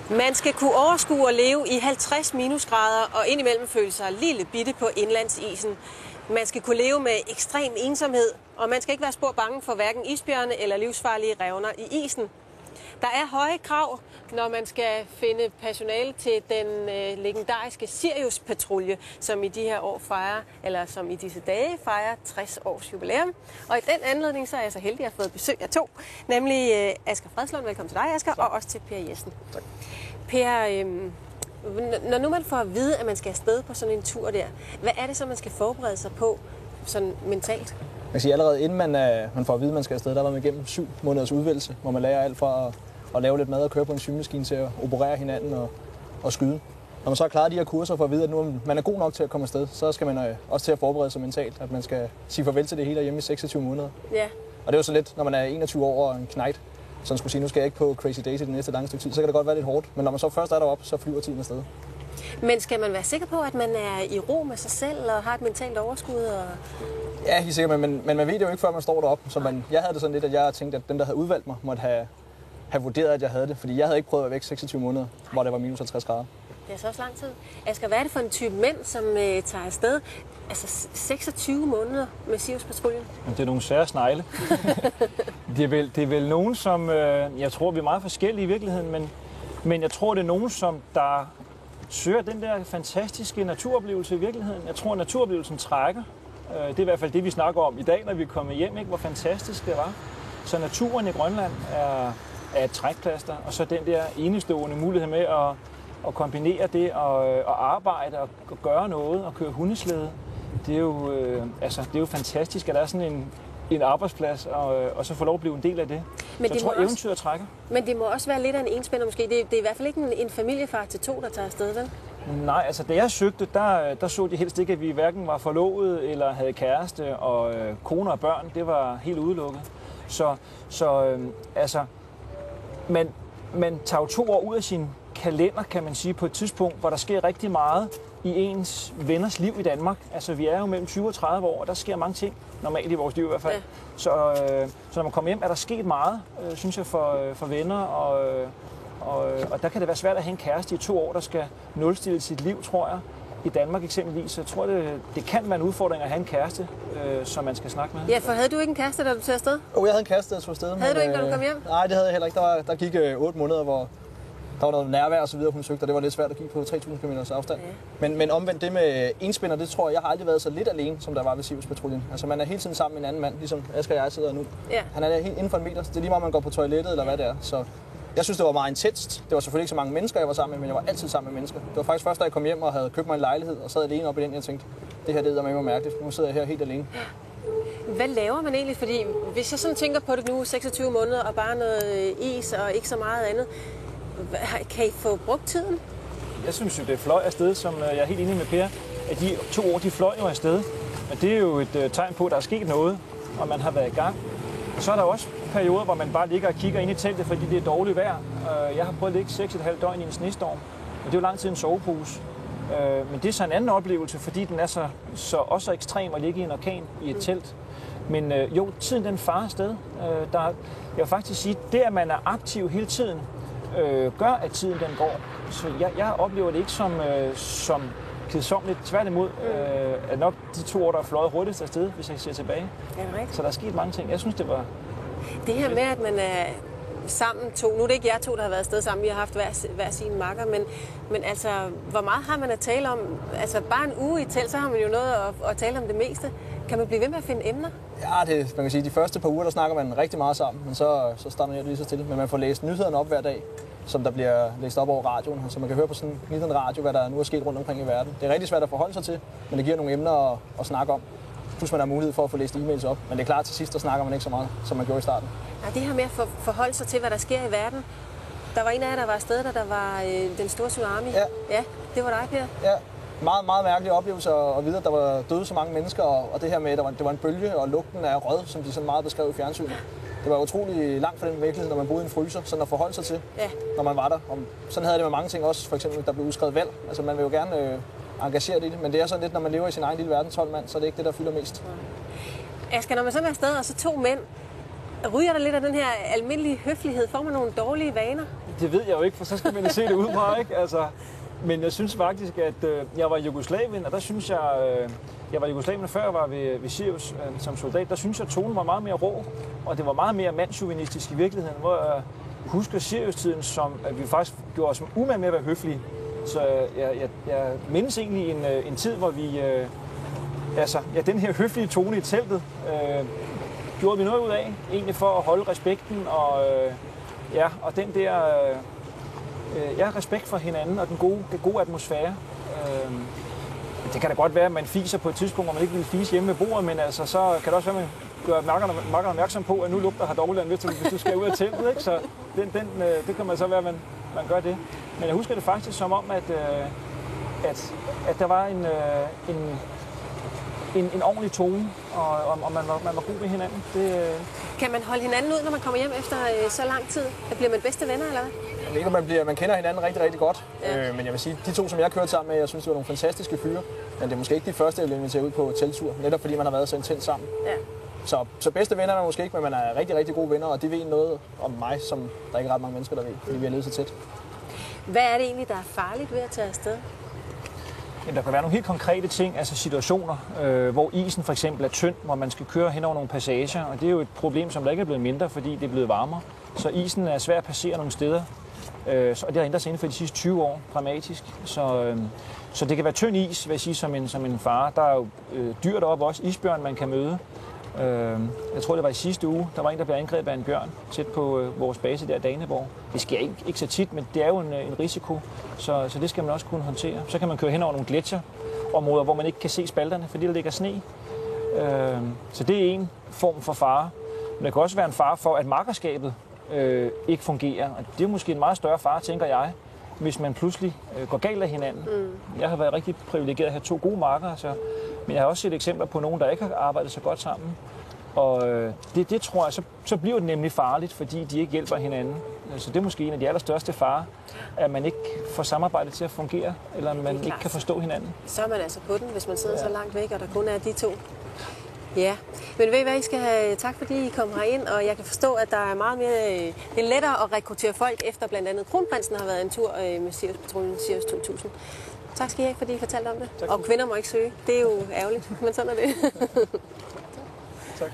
Man skal kunne overskue at leve i 50 minusgrader og indimellem føle sig lille bitte på indlandsisen. Man skal kunne leve med ekstrem ensomhed, og man skal ikke være spor bange for hverken isbjørne eller livsfarlige revner i isen. Der er høje krav, når man skal finde personale til den legendariske Sirius-patrulje, som i de her år fejrer, eller som i disse dage fejrer 60 års jubilæum. Og i den anledning så er jeg så heldig at have fået besøg af to, nemlig Asger Fredslund. Velkommen til dig, Asger, og også til Per Jessen. Tak. Per, når nu man får at vide, at man skal afsted på sådan en tur der, hvad er det så, man skal forberede sig på sådan mentalt? Jeg kan sige, allerede inden man får at vide, at man skal afsted, der var man igennem 7 måneders udvælgelse, hvor man lærer alt fra at lave lidt mad og køre på en symaskine til at operere hinanden og skyde. Når man så har klaret de her kurser for at vide, at nu man er god nok til at komme afsted, så skal man også til at forberede sig mentalt, at man skal sige farvel til det hele hjemme i 26 måneder. Ja. Og det er jo så lidt, når man er 21 år og en knejt, så skulle sige, nu skal jeg ikke på Crazy Daisy det næste lange stykke tid, så kan det godt være lidt hårdt. Men når man så først er deroppe, så flyver tiden afsted. Men skal man være sikker på, at man er i ro med sig selv og har et mentalt overskud? Og... Ja, helt sikkert, men man ved det jo ikke, før man står deroppe. Så jeg havde det sådan lidt, at jeg tænkte, at dem, der havde udvalgt mig, måtte have vurderet, at jeg havde det. Fordi jeg havde ikke prøvet at være væk 26 måneder, hvor det var minus 50 grader. Det er så også lang tid. Asger, hvad er det for en type mænd, som tager afsted? Altså 26 måneder med Sirius-patruljen? Det er nogle sære snegle. det er vel nogen, som... Jeg tror, vi er meget forskellige i virkeligheden, men jeg tror, det er nogen, som der søger den der fantastiske naturoplevelse i virkeligheden. Jeg tror, at naturoplevelsen trækker. Det er i hvert fald det, vi snakker om i dag, når vi er kommet hjem, ikke? Hvor fantastisk det var. Så naturen i Grønland er et trækplaster, og så den der enestående mulighed med at kombinere det at arbejde og gøre noget og køre hundeslæde. Det er jo fantastisk, at der er sådan en arbejdsplads, og så få lov at blive en del af det. Men så jeg tror, eventyret trækker. Men det må også være lidt af en enspænder måske. Det er i hvert fald ikke en familiefar til 2, der tager afsted, vel? Nej, altså da jeg søgte, der så de helst ikke, at vi hverken var forlovet eller havde kæreste, og kone og børn, det var helt udelukket. Man tager jo 2 år ud af sin kalender, kan man sige, på et tidspunkt, hvor der sker rigtig meget i ens venners liv i Danmark. Altså, vi er jo mellem 20 og 30 år, og der sker mange ting, normalt i vores liv i hvert fald. Ja. Så når man kommer hjem, er der sket meget, synes jeg, for venner, og der kan det være svært at have en kæreste i 2 år, der skal nulstille sit liv, tror jeg. I Danmark eksempelvis. Jeg tror, det kan være en udfordring at have en kæreste, som man skal snakke med. Ja, for havde du ikke en kæreste, da du tog afsted? Jeg havde en kæreste, der tog afsted. Havde du ikke, da du kom hjem? Nej, det havde jeg heller ikke. Der gik 8 måneder, hvor der var noget nærvær og så videre, hun søgte, og det var lidt svært at give på 3.000 km afstand. Ja. Men omvendt det med enspænder, det tror jeg har aldrig været så lidt alene, som der var ved Sirius-patruljen. Altså man er hele tiden sammen med en anden mand, ligesom Asger og jeg sidder nu. Ja. Han er helt inden for en meter, så det er lige meget, man går på toilettet eller hvad det er. Så jeg synes, det var meget intenst. Det var selvfølgelig ikke så mange mennesker, jeg var sammen med, men jeg var altid sammen med mennesker. Det var faktisk først, da jeg kom hjem og havde købt mig en lejlighed og sad alene oppe i den, jeg tænkte, det her det er mig mærkeligt. Nu sidder jeg her helt alene. Hvad laver man egentlig? Fordi hvis jeg sådan tænker på det nu, 26 måneder og bare noget is og ikke så meget andet, kan I få brugt tiden? Jeg synes jo, det fløj afsted, som jeg er helt enig med Per, at de 2 år, de fløj jo afsted. Men det er jo et tegn på, at der er sket noget, og man har været i gang. Og så er der også perioder, hvor man bare ligger og kigger ind i teltet, fordi det er dårligt vejr. Jeg har prøvet at ligge 6,5 døgn i en snestorm, og det er jo lang tid en sovepose. Men det er så en anden oplevelse, fordi den er også ekstrem at ligge i en orkan i et telt. Men jo, tiden den farer afsted. Jeg vil faktisk sige, at det, at man er aktiv hele tiden, gør, at tiden den går. Så jeg oplever det ikke som kedsommeligt. Tværtimod er nok de 2 år, der er fløjet hurtigst afsted, hvis jeg ser tilbage. Så der er sket mange ting. Jeg synes, det var... Det her med, at man er sammen 2... Nu er det ikke jer 2, der har været afsted sammen. Vi har haft hver sin makker. Men altså, hvor meget har man at tale om? Altså, bare en uge i telt, så har man jo noget at tale om det meste. Kan man blive ved med at finde emner? Ja, man kan sige, de første par uger, der snakker man rigtig meget sammen. Men så starter jeg lige så stille. Men man får læst nyhederne op hver dag, som der bliver læst op over radioen. Så man kan høre på sådan en lille radio, hvad der nu er sket rundt omkring i verden. Det er rigtig svært at forholde sig til, men det giver nogle emner at snakke om. Plus man har mulighed for at få læst e-mails op. Men det er klart, til sidst, der snakker man ikke så meget, som man gjorde i starten. Ja, det her med at forholde sig til, hvad der sker i verden. Der var en af jer, der var afsted, da der var den store tsunami. Ja, det var dig, Per. Ja, meget, meget mærkelig oplevelse at vide, at der var døde så mange mennesker. Og det her med, at det var en bølge og lugten af rød, som de sådan meget beskrev i fjernsynet. Det var utrolig langt fra den virkelighed, når man boede i en fryser, sådan at forholde sig til, når man var der. Og sådan havde det med mange ting også, for eksempel, der blev udskrevet valg. Altså man vil jo gerne engagere i det, men det er sådan lidt, når man lever i sin egen lille verden, 12 mand, så er det ikke det, der fylder mest. Asger, når man så er afsted, og så 2 mænd, Ryger der lidt af den her almindelige høflighed? Får man nogle dårlige vaner? Det ved jeg jo ikke, for så skal man se det ud fra, ikke? Altså, men jeg synes faktisk, at jeg var i Jugoslavien, og der synes jeg... Jeg var i Jugoslavien før jeg var ved Sirius som soldat. Der synes jeg, at tonen var meget mere rå, og det var meget mere mandsjuvenistisk i virkeligheden, hvor jeg husker Sirius-tiden som, at vi faktisk gjorde os umage med at være høflige. Så jeg mindes egentlig en tid, hvor vi... den her høflige tone i teltet gjorde vi noget ud af, egentlig for at holde respekten og den der respekt for hinanden og den gode atmosfære. Det kan da godt være, at man fiser på et tidspunkt, hvor man ikke vil fise hjemme ved bordet, men altså, så kan det også være, at man gør makkerne opmærksom på, at nu lugter her dårligt, hvis du skal ud af teltet. Ikke? Så det kan man så være, at man gør det. Men jeg husker det faktisk som om, at der var en ordentlig tone, og man var god ved hinanden. Kan man holde hinanden ud, når man kommer hjem efter så lang tid? Bliver man bedste venner, eller hvad? Jeg ved ikke, om man kender hinanden rigtig, rigtig godt. Ja. Men jeg vil sige, de to, som jeg kørte sammen med, jeg synes, det var nogle fantastiske fyre. Men det er måske ikke de første, jeg vil invitere ud på teltur, netop fordi man har været så intens sammen. Ja. Så bedste venner er man måske ikke, men man er rigtig, rigtig gode venner, og de ved noget om mig, som der ikke er ret mange mennesker, der ved, fordi vi har levet så tæt. Hvad er det egentlig, der er farligt ved at tage afsted? Jamen, der kan være nogle helt konkrete ting, altså situationer, hvor isen for eksempel er tynd, hvor man skal køre hen over nogle passager, og det er jo et problem, som der ikke er blevet mindre, fordi det er blevet varmere. Så isen er svær at passere nogle steder, og det har ændret sig inden for de sidste 20 år dramatisk. Så det kan være tynd is, vil jeg sige, som en fare. Der er jo dyr deroppe også, isbjørn man kan møde. Jeg tror, det var i sidste uge, der var en, der blev angrebet af en bjørn tæt på vores base der, Daneborg. Det sker ikke så tit, men det er jo en risiko, så det skal man også kunne håndtere. Så kan man køre hen over nogle gletsjerområder, hvor man ikke kan se spalterne, fordi der ligger sne. Så det er en form for fare. Men der kan også være en fare for, at makkerskabet ikke fungerer. Og det er måske en meget større fare, tænker jeg, hvis man pludselig går galt af hinanden. Jeg har været rigtig privilegeret at have 2 gode makkere, men jeg har også set eksempler på nogen, der ikke har arbejdet så godt sammen. Og det tror jeg, så bliver det nemlig farligt, fordi de ikke hjælper hinanden. Så det er måske en af de allerstørste farer, at man ikke får samarbejdet til at fungere, eller man ikke kan forstå hinanden. Så er man altså på den, hvis man sidder så langt væk, og der kun er de 2. Ja, men ved I hvad, I skal have tak, fordi I kom herind, og jeg kan forstå, at der er meget mere, det er lettere at rekruttere folk, efter blandt andet Kronprinsen har været en tur med Sirius-patruljen Sirius 2000. Tak skal I have, fordi I fortalte om det. Og kvinder må ikke søge. Det er jo ærgerligt, men sådan er det. Tak.